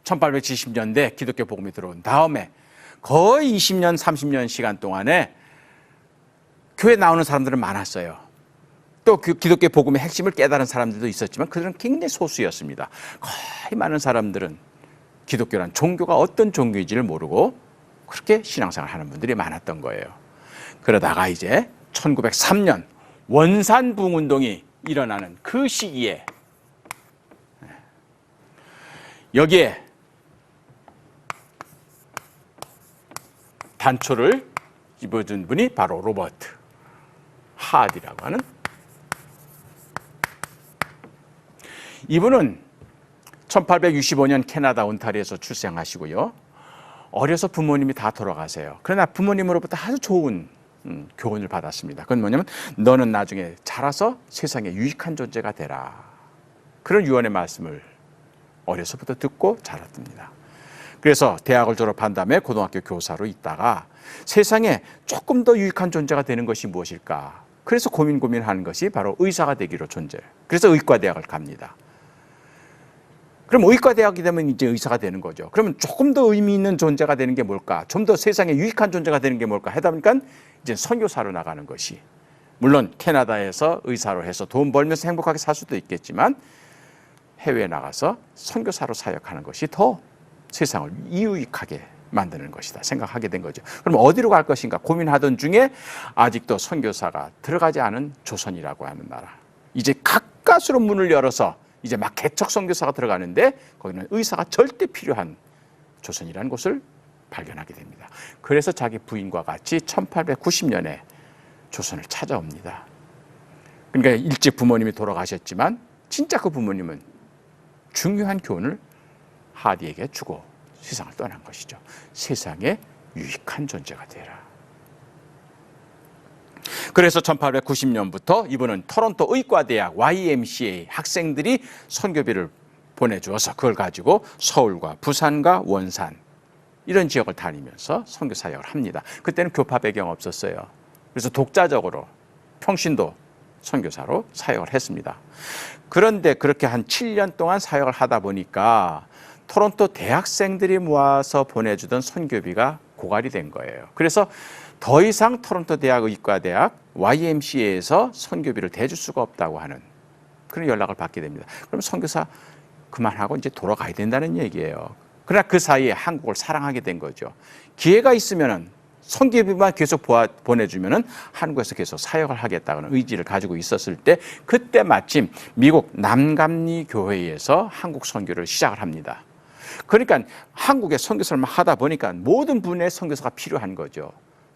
1870년대 기독교 복음이 들어온 다음에 거의 20년, 30년 시간 동안에 교회 나오는 사람들은 많았어요. 또 그 기독교 복음의 핵심을 깨달은 사람들도 있었지만 그들은 굉장히 소수였습니다. 거의 많은 사람들은 기독교란 종교가 어떤 종교인지를 모르고 그렇게 신앙생활을 하는 분들이 많았던 거예요. 그러다가 이제 1903년 원산 부흥운동이 일어나는 그 시기에 여기에 단초를 입어준 분이 바로 로버트 하디라고 하는, 이분은 1865년 캐나다 온타리오에서 출생하시고요. 어려서 부모님이 다 돌아가세요. 그러나 부모님으로부터 아주 좋은 교훈을 받았습니다. 그건 뭐냐면 너는 나중에 자라서 세상에 유익한 존재가 되라. 그런 유언의 말씀을 어려서부터 듣고 자랐답니다. 그래서 대학을 졸업한 다음에 고등학교 교사로 있다가 세상에 조금 더 유익한 존재가 되는 것이 무엇일까? 그래서 고민하는 것이 바로 의사가 되기로 존재. 그래서 의과대학을 갑니다. 그럼 의과대학이 되면 이제 의사가 되는 거죠. 그러면 조금 더 의미 있는 존재가 되는 게 뭘까? 좀 더 세상에 유익한 존재가 되는 게 뭘까? 하다 보니까 이제 선교사로 나가는 것이, 물론 캐나다에서 의사로 해서 돈 벌면서 행복하게 살 수도 있겠지만 해외에 나가서 선교사로 사역하는 것이 더 세상을 유익하게 만드는 것이다 생각하게 된 거죠. 그럼 어디로 갈 것인가 고민하던 중에 아직도 선교사가 들어가지 않은 조선이라고 하는 나라, 이제 가까스로 문을 열어서 이제 막 개척 선교사가 들어가는데 거기는 의사가 절대 필요한 조선이라는 곳을 발견하게 됩니다. 그래서 자기 부인과 같이 1890년에 조선을 찾아옵니다. 그러니까 일찍 부모님이 돌아가셨지만 진짜 그 부모님은 중요한 교훈을 하디에게 주고 세상을 떠난 것이죠. 세상에 유익한 존재가 되라. 그래서 1890년부터 이분은 토론토 의과대학 YMCA 학생들이 선교비를 보내주어서 그걸 가지고 서울과 부산과 원산 이런 지역을 다니면서 선교 사역을 합니다. 그때는 교파 배경 없었어요. 그래서 독자적으로 평신도 선교사로 사역을 했습니다. 그런데 그렇게 한 7년 동안 사역을 하다 보니까 토론토 대학생들이 모아서 보내주던 선교비가 고갈이 된 거예요. 그래서 더 이상 토론토 대학 의과대학 YMCA에서 선교비를 대줄 수가 없다고 하는 그런 연락을 받게 됩니다. 그럼 선교사 그만하고 이제 돌아가야 된다는 얘기예요. 그러나 그 사이에 한국을 사랑하게 된 거죠. 기회가 있으면은 선교비만 계속 보내주면은 한국에서 계속 사역을 하겠다는 의지를 가지고 있었을 때 그때 마침 미국 남감리 교회에서 한국 선교를 시작을 합니다. 그러니까 한국의 선교사를 하다 보니까 모든 분야의 선교사가 필요한 거죠.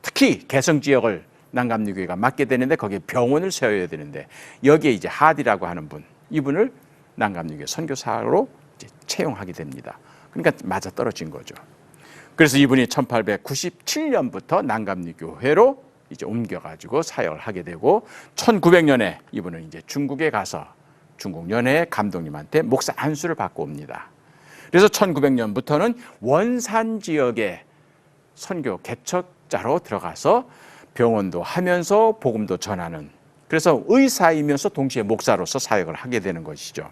특히 개성 지역을 남감리교회가 맡게 되는데 거기에 병원을 세워야 되는데 여기에 이제 하디라고 하는 분, 이분을 남감리교회 선교사로 이제 채용하게 됩니다. 그러니까 맞아 떨어진 거죠. 그래서 이분이 1897년부터 남감리교회로 이제 옮겨가지고 사역을 하게 되고 1900년에 이분은 이제 중국에 가서 중국 연회 감독님한테 목사 안수를 받고 옵니다. 그래서 1900년부터는 원산 지역에 선교 개척자로 들어가서 병원도 하면서 복음도 전하는, 그래서 의사이면서 동시에 목사로서 사역을 하게 되는 것이죠.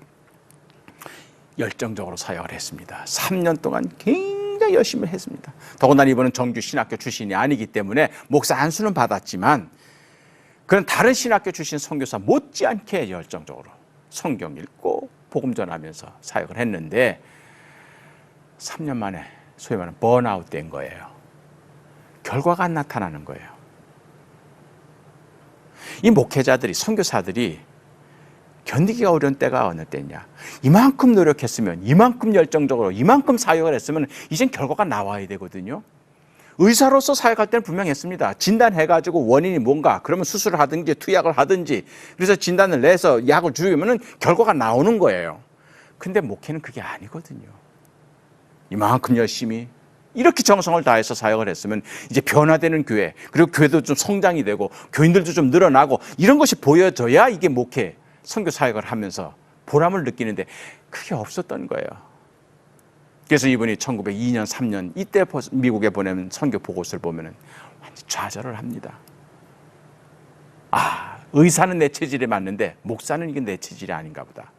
열정적으로 사역을 했습니다. 3년 동안 굉장히 열심히 했습니다. 더군다나 이번은 정규 신학교 출신이 아니기 때문에 목사 안수는 받았지만 그런 다른 신학교 출신 선교사 못지않게 열정적으로 성경 읽고 복음 전하면서 사역을 했는데 3년 만에 소위 말하는 번아웃 된 거예요. 결과가 안 나타나는 거예요. 이 목회자들이, 선교사들이 견디기가 어려운 때가 어느 때냐. 이만큼 노력했으면, 이만큼 열정적으로, 이만큼 사역을 했으면 이젠 결과가 나와야 되거든요. 의사로서 사역할 때는 분명했습니다. 진단해가지고 원인이 뭔가, 그러면 수술을 하든지 투약을 하든지, 그래서 진단을 내서 약을 주면 결과가 나오는 거예요. 근데 목회는 그게 아니거든요. 이만큼 열심히 이렇게 정성을 다해서 사역을 했으면 이제 변화되는 교회, 그리고 교회도 좀 성장이 되고 교인들도 좀 늘어나고 이런 것이 보여져야 이게 목회, 선교 사역을 하면서 보람을 느끼는데 그게 없었던 거예요. 그래서 이분이 1902년, 3년 이때 미국에 보내는 선교 보고서를 보면 완전 좌절을 합니다. 아, 의사는 내 체질에 맞는데 목사는 이게 내 체질이 아닌가 보다.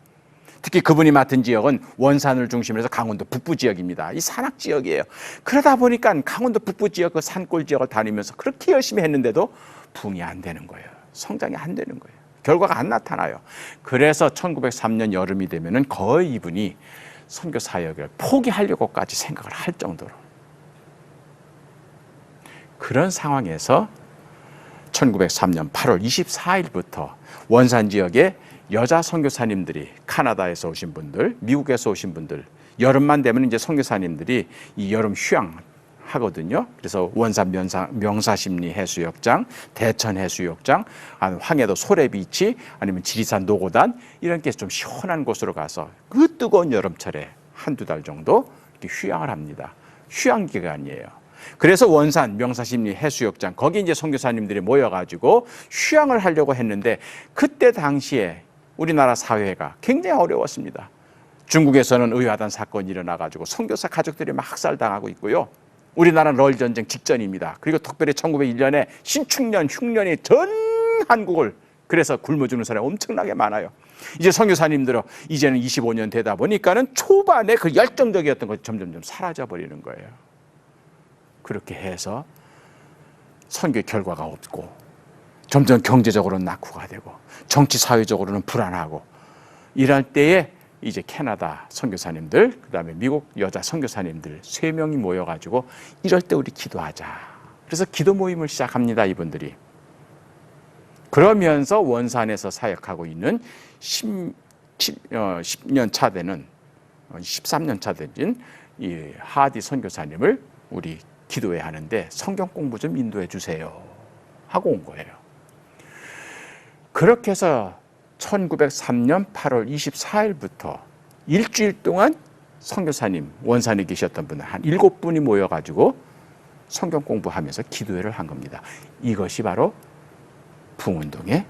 특히 그분이 맡은 지역은 원산을 중심으로 해서 강원도 북부 지역입니다. 이 산악 지역이에요. 그러다 보니까 강원도 북부 지역 그 산골 지역을 다니면서 그렇게 열심히 했는데도 부흥이 안 되는 거예요. 성장이 안 되는 거예요. 결과가 안 나타나요. 그래서 1903년 여름이 되면은 거의 이분이 선교 사역을 포기하려고까지 생각을 할 정도로, 그런 상황에서 1903년 8월 24일부터 원산 지역에 여자 선교사님들이, 카나다에서 오신 분들, 미국에서 오신 분들, 여름만 되면 이제 선교사님들이 이 여름 휴양 하거든요. 그래서 원산 명사심리 해수욕장, 대천 해수욕장, 황해도 소래비치, 아니면 지리산 노고단, 이런 게 좀 시원한 곳으로 가서 그 뜨거운 여름철에 한두 달 정도 이렇게 휴양을 합니다. 휴양 기간이에요. 그래서 원산 명사심리 해수욕장, 거기 이제 선교사님들이 모여가지고 휴양을 하려고 했는데, 그때 당시에 우리나라 사회가 굉장히 어려웠습니다. 중국에서는 의화단 사건이 일어나가지고 선교사 가족들이 막 학살당하고 있고요. 우리나라는 럴 전쟁 직전입니다. 그리고 특별히 1901년에 신축년, 흉년이 전 한국을, 그래서 굶어 죽는 사람이 엄청나게 많아요. 이제 선교사님들은 이제는 25년 되다 보니까는 초반에 그 열정적이었던 것이 점점 사라져 버리는 거예요. 그렇게 해서 선교 결과가 없고, 점점 경제적으로는 낙후가 되고, 정치 사회적으로는 불안하고, 이럴 때에 이제 캐나다 선교사님들, 그다음에 미국 여자 선교사님들 3명이 모여가지고 이럴 때 우리 기도하자. 그래서 기도 모임을 시작합니다, 이분들이. 그러면서 원산에서 사역하고 있는 10년 차 되는, 13년 차 되는 이 하디 선교사님을 우리 기도회 하는데 성경 공부 좀 인도해 주세요 하고 온 거예요. 그렇게 해서 1903년 8월 24일부터 일주일 동안 선교사님, 원산에 계셨던 분들 한 7분이 모여가지고 성경 공부하면서 기도회를 한 겁니다. 이것이 바로 부흥운동의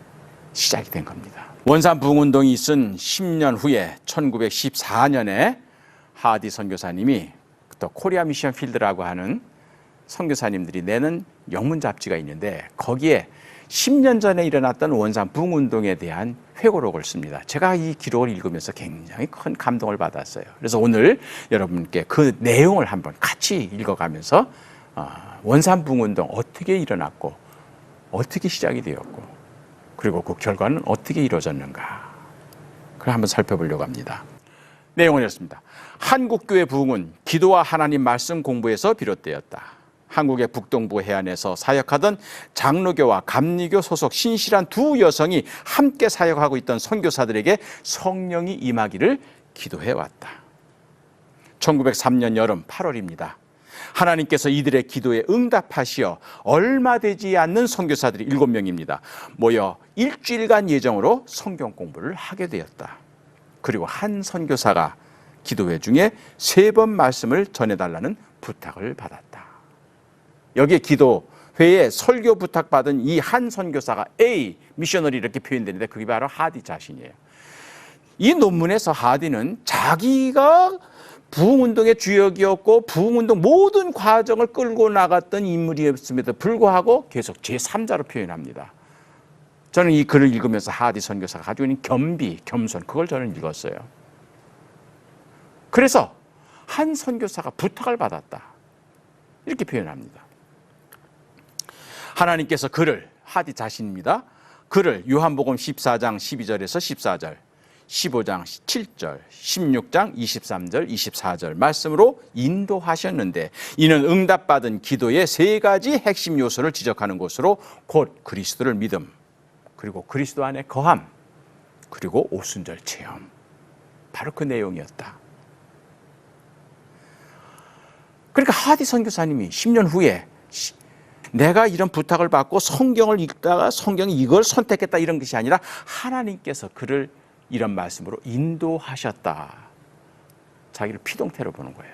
시작이 된 겁니다. 원산 부흥운동이 있은 10년 후에 1914년에 하디 선교사님이 또 코리아 미션 필드라고 하는 선교사님들이 내는 영문 잡지가 있는데, 거기에 10년 전에 일어났던 원산 부흥운동에 대한 회고록을 씁니다. 제가 이 기록을 읽으면서 굉장히 큰 감동을 받았어요. 그래서 오늘 여러분께 그 내용을 한번 같이 읽어가면서 원산 부흥운동 어떻게 일어났고, 어떻게 시작이 되었고, 그리고 그 결과는 어떻게 이루어졌는가, 그걸 한번 살펴보려고 합니다. 내용은 이렇습니다. 한국교회 부흥은 기도와 하나님 말씀 공부에서 비롯되었다. 한국의 북동부 해안에서 사역하던 장로교와 감리교 소속 신실한 두 여성이 함께 사역하고 있던 선교사들에게 성령이 임하기를 기도해왔다. 1903년 여름 8월입니다. 하나님께서 이들의 기도에 응답하시어 얼마 되지 않는 선교사들이 7명입니다. 모여 일주일간 예정으로 성경 공부를 하게 되었다. 그리고 한 선교사가 기도회 중에 3번 말씀을 전해달라는 부탁을 받았다. 여기에 기도회에 설교 부탁받은 이 한 선교사가 A, 미셔너리 이렇게 표현되는데 그게 바로 하디 자신이에요. 이 논문에서 하디는 자기가 부흥운동의 주역이었고 부흥운동 모든 과정을 끌고 나갔던 인물이었음에도 불구하고 계속 제3자로 표현합니다. 저는 이 글을 읽으면서 하디 선교사가 가지고 있는 겸비, 겸손, 그걸 저는 읽었어요. 그래서 한 선교사가 부탁을 받았다, 이렇게 표현합니다. 하나님께서 그를, 하디 자신입니다, 그를 요한복음 14장 12절에서 14절, 15장 7절, 16장 23절, 24절 말씀으로 인도하셨는데, 이는 응답받은 기도의 3가지 핵심 요소를 지적하는 것으로 곧 그리스도를 믿음, 그리고 그리스도 안에 거함, 그리고 오순절 체험, 바로 그 내용이었다. 그러니까 하디 선교사님이 10년 후에 내가 이런 부탁을 받고 성경을 읽다가 성경이 이걸 선택했다, 이런 것이 아니라 하나님께서 그를 이런 말씀으로 인도하셨다. 자기를 피동태로 보는 거예요.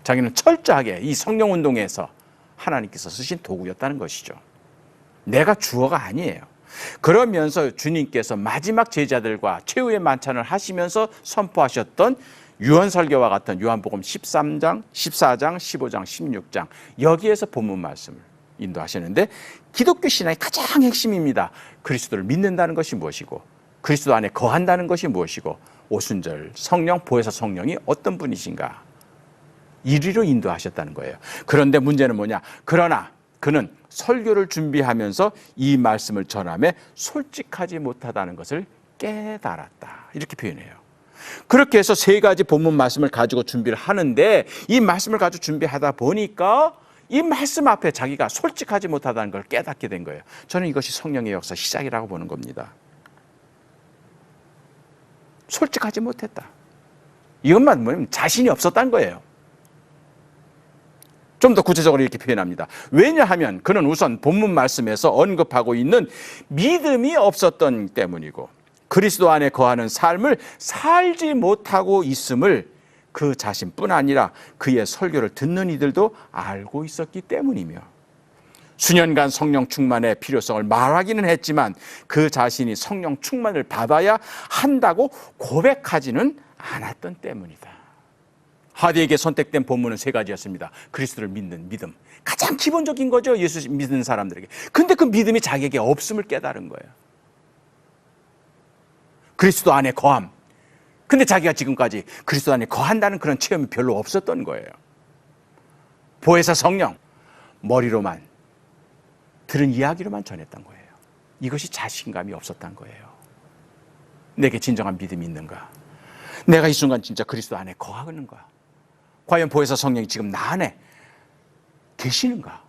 자기는 철저하게 이 성령운동에서 하나님께서 쓰신 도구였다는 것이죠. 내가 주어가 아니에요. 그러면서 주님께서 마지막 제자들과 최후의 만찬을 하시면서 선포하셨던 유언설교와 같은 요한복음 13장, 14장, 15장, 16장, 여기에서 본문 말씀을 인도하시는데, 기독교 신앙의 가장 핵심입니다. 그리스도를 믿는다는 것이 무엇이고, 그리스도 안에 거한다는 것이 무엇이고, 오순절 성령, 보혜사 성령이 어떤 분이신가? 이리로 인도하셨다는 거예요. 그런데 문제는 뭐냐? 그러나 그는 설교를 준비하면서 이 말씀을 전함에 솔직하지 못하다는 것을 깨달았다. 이렇게 표현해요. 그렇게 해서 세 가지 본문 말씀을 가지고 준비를 하는데 이 말씀을 가지고 준비하다 보니까 이 말씀 앞에 자기가 솔직하지 못하다는 걸 깨닫게 된 거예요. 저는 이것이 성령의 역사 시작이라고 보는 겁니다. 솔직하지 못했다. 이것만 뭐냐면 자신이 없었다는 거예요. 좀 더 구체적으로 이렇게 표현합니다. 왜냐하면 그는 우선 본문 말씀에서 언급하고 있는 믿음이 없었던 때문이고 그리스도 안에 거하는 삶을 살지 못하고 있음을 그 자신뿐 아니라 그의 설교를 듣는 이들도 알고 있었기 때문이며 수년간 성령 충만의 필요성을 말하기는 했지만 그 자신이 성령 충만을 받아야 한다고 고백하지는 않았던 때문이다. 하디에게 선택된 본문은 세 가지였습니다. 그리스도를 믿는 믿음. 가장 기본적인 거죠. 예수 믿는 사람들에게. 근데 그 믿음이 자기에게 없음을 깨달은 거예요. 그리스도 안에 거함. 근데 자기가 지금까지 그리스도 안에 거한다는 그런 체험이 별로 없었던 거예요. 보혜사 성령. 머리로만 들은 이야기로만 전했던 거예요. 이것이 자신감이 없었던 거예요. 내게 진정한 믿음이 있는가? 내가 이 순간 진짜 그리스도 안에 거하는가? 과연 보혜사 성령이 지금 나 안에 계시는가?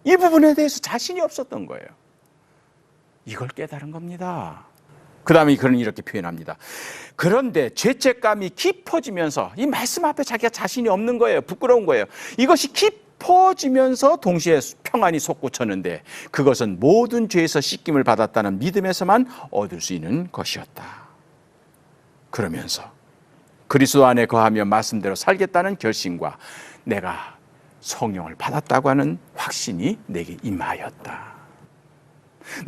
이 부분에 대해서 자신이 없었던 거예요. 이걸 깨달은 겁니다. 그 다음에 그는 이렇게 표현합니다. 그런데 죄책감이 깊어지면서 이 말씀 앞에 자기가 자신이 없는 거예요. 부끄러운 거예요. 이것이 깊어지면서 동시에 평안이 솟구쳤는데 그것은 모든 죄에서 씻김을 받았다는 믿음에서만 얻을 수 있는 것이었다. 그러면서 그리스도 안에 거하며 말씀대로 살겠다는 결심과 내가 성령을 받았다고 하는 확신이 내게 임하였다.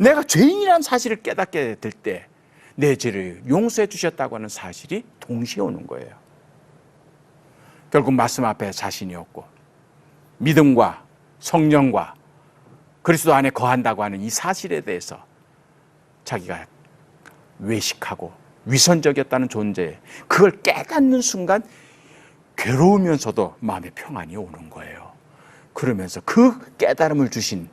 내가 죄인이라는 사실을 깨닫게 될 때 내 죄를 용서해 주셨다고 하는 사실이 동시에 오는 거예요. 결국 말씀 앞에 자신이 없고 믿음과 성령과 그리스도 안에 거한다고 하는 이 사실에 대해서 자기가 외식하고 위선적이었다는 존재, 그걸 깨닫는 순간 괴로우면서도 마음의 평안이 오는 거예요. 그러면서 그 깨달음을 주신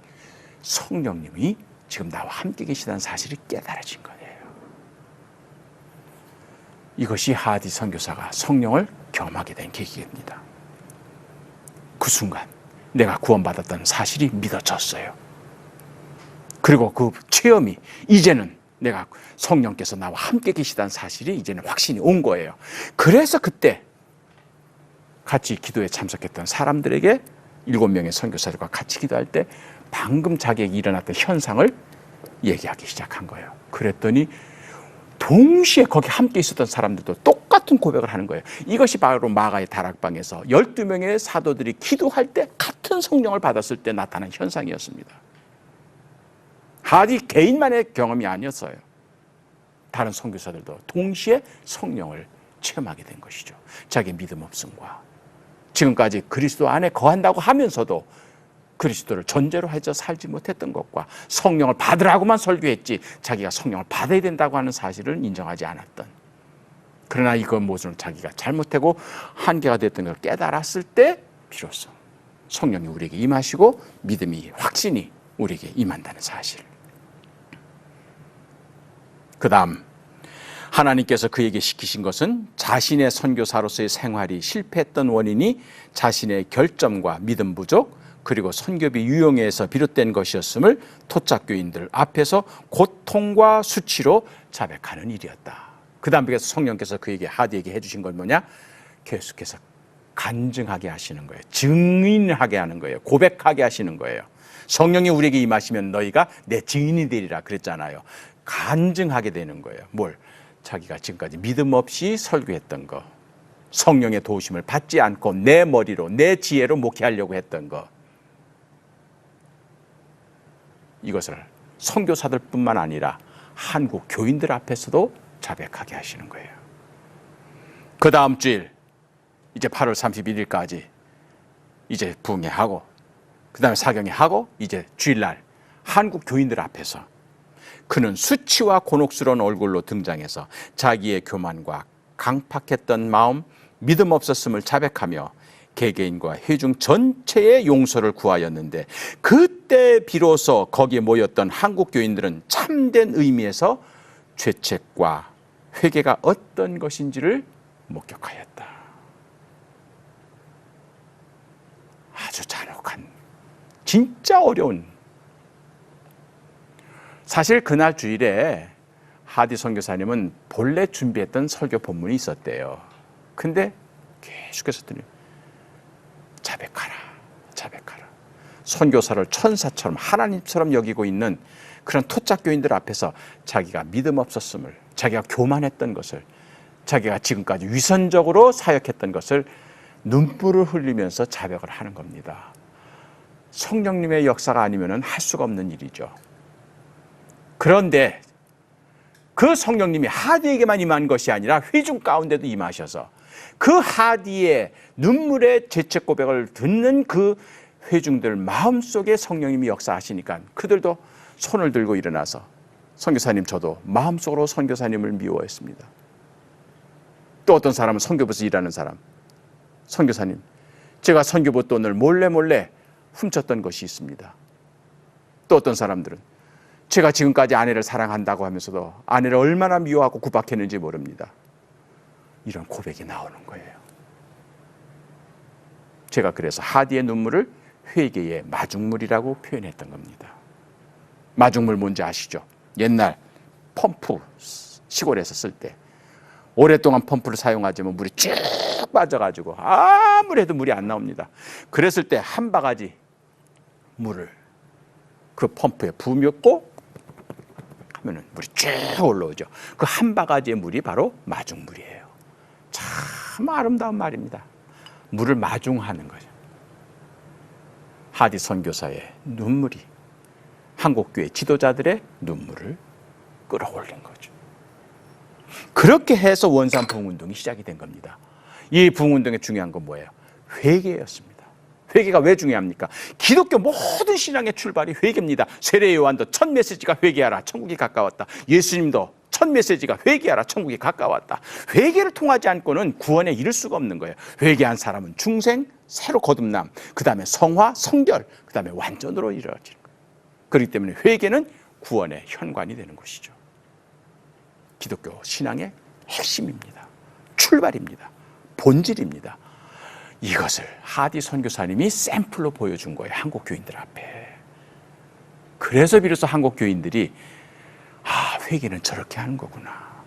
성령님이 지금 나와 함께 계시다는 사실이 깨달아진 거예요. 이것이 하디 선교사가 성령을 경험하게 된 계기입니다. 그 순간 내가 구원받았다는 사실이 믿어졌어요. 그리고 그 체험이 이제는 내가 성령께서 나와 함께 계시다는 사실이 이제는 확신이 온 거예요. 그래서 그때 같이 기도에 참석했던 사람들에게 7명의 선교사들과 같이 기도할 때 방금 자기에게 일어났던 현상을 얘기하기 시작한 거예요. 그랬더니 동시에 거기 함께 있었던 사람들도 똑같은 고백을 하는 거예요. 이것이 바로 마가의 다락방에서 12명의 사도들이 기도할 때 같은 성령을 받았을 때 나타난 현상이었습니다. 하디 개인만의 경험이 아니었어요. 다른 선교사들도 동시에 성령을 체험하게 된 것이죠. 자기의 믿음 없음과 지금까지 그리스도 안에 거한다고 하면서도 그리스도를 전제로 해서 살지 못했던 것과 성령을 받으라고만 설교했지 자기가 성령을 받아야 된다고 하는 사실을 인정하지 않았던, 그러나 이것 모습을 자기가 잘못하고 한계가 됐던 걸 깨달았을 때 비로소 성령이 우리에게 임하시고 믿음이 확신이 우리에게 임한다는 사실. 그 다음 하나님께서 그에게 시키신 것은 자신의 선교사로서의 생활이 실패했던 원인이 자신의 결점과 믿음 부족 그리고 선교비 유용에서 비롯된 것이었음을 토착교인들 앞에서 고통과 수치로 자백하는 일이었다. 그 다음에 성령께서 그에게 하디에게 해주신 건 뭐냐? 계속해서 간증하게 하시는 거예요. 증인하게 하는 거예요. 고백하게 하시는 거예요. 성령이 우리에게 임하시면 너희가 내 증인이 되리라 그랬잖아요. 간증하게 되는 거예요. 뭘? 자기가 지금까지 믿음 없이 설교했던 거, 성령의 도우심을 받지 않고 내 머리로 내 지혜로 목회하려고 했던 거, 이것을 선교사들뿐만 아니라 한국 교인들 앞에서도 자백하게 하시는 거예요. 그 다음 주일 이제 8월 31일까지 이제 부흥회하고 그 다음에 사경회하고 이제 주일날 한국 교인들 앞에서 그는 수치와 곤혹스러운 얼굴로 등장해서 자기의 교만과 강팍했던 마음, 믿음 없었음을 자백하며 개개인과 회중 전체의 용서를 구하였는데, 그때 비로소 거기에 모였던 한국 교인들은 참된 의미에서 죄책과 회개가 어떤 것인지를 목격하였다. 아주 잔혹한, 진짜 어려운. 사실 그날 주일에 하디 선교사님은 본래 준비했던 설교 본문이 있었대요. 근데 계속해서 들려요. 자백하라, 자백하라. 선교사를 천사처럼, 하나님처럼 여기고 있는 그런 토착교인들 앞에서 자기가 믿음 없었음을, 자기가 교만했던 것을, 자기가 지금까지 위선적으로 사역했던 것을 눈물을 흘리면서 자백을 하는 겁니다. 성령님의 역사가 아니면 할 수가 없는 일이죠. 그런데 그 성령님이 하디에게만 임한 것이 아니라 회중 가운데도 임하셔서 그 하디의 눈물의 죄책 고백을 듣는 그 회중들 마음속에 성령님이 역사하시니까 그들도 손을 들고 일어나서, 선교사님 저도 마음속으로 선교사님을 미워했습니다. 또 어떤 사람은 선교부에서 일하는 사람, 선교사님 제가 선교부 돈을 몰래 훔쳤던 것이 있습니다. 또 어떤 사람들은 제가 지금까지 아내를 사랑한다고 하면서도 아내를 얼마나 미워하고 구박했는지 모릅니다. 이런 고백이 나오는 거예요. 제가 그래서 하디의 눈물을 회개의 마중물이라고 표현했던 겁니다. 마중물 뭔지 아시죠? 옛날 펌프 시골에서 쓸 때 오랫동안 펌프를 사용하지만 물이 쭉 빠져가지고 아무리 해도 물이 안 나옵니다. 그랬을 때 한 바가지 물을 그 펌프에 부었고 하면은 물이 쭉 올라오죠. 그 한 바가지의 물이 바로 마중물이에요. 참 아름다운 말입니다. 물을 마중하는 거죠. 하디 선교사의 눈물이 한국교회 지도자들의 눈물을 끌어올린 거죠. 그렇게 해서 원산 부흥운동이 시작이 된 겁니다. 이 부흥운동의 중요한 건 뭐예요? 회개였습니다. 회개가 왜 중요합니까? 기독교 모든 신앙의 출발이 회개입니다. 세례 요한도 첫 메시지가 회개하라, 천국이 가까웠다. 예수님도 첫 메시지가 회개하라, 천국이 가까웠다. 회개를 통하지 않고는 구원에 이를 수가 없는 거예요. 회개한 사람은 중생, 새로 거듭남, 그 다음에 성화, 성결, 그 다음에 완전으로 이루어지는 거예요. 그렇기 때문에 회개는 구원의 현관이 되는 것이죠. 기독교 신앙의 핵심입니다. 출발입니다. 본질입니다. 이것을 하디 선교사님이 샘플로 보여준 거예요. 한국 교인들 앞에. 그래서 비로소 한국 교인들이 회개는 저렇게 하는 거구나.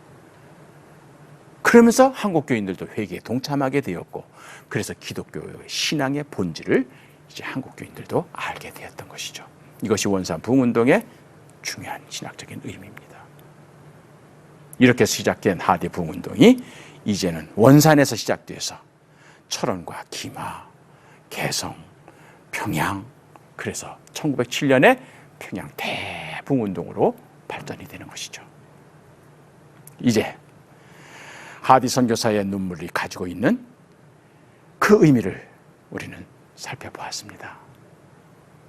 그러면서 한국 교인들도 회개에 동참하게 되었고, 그래서 기독교의 신앙의 본질을 이제 한국 교인들도 알게 되었던 것이죠. 이것이 원산 부흥운동의 중요한 신학적인 의미입니다. 이렇게 시작된 하디 부흥운동이 이제는 원산에서 시작돼서 철원과 기마, 개성, 평양, 그래서 1907년에 평양 대부흥운동으로 발전이 되는 것이죠. 이제 하디 선교사의 눈물이 가지고 있는 그 의미를 우리는 살펴보았습니다.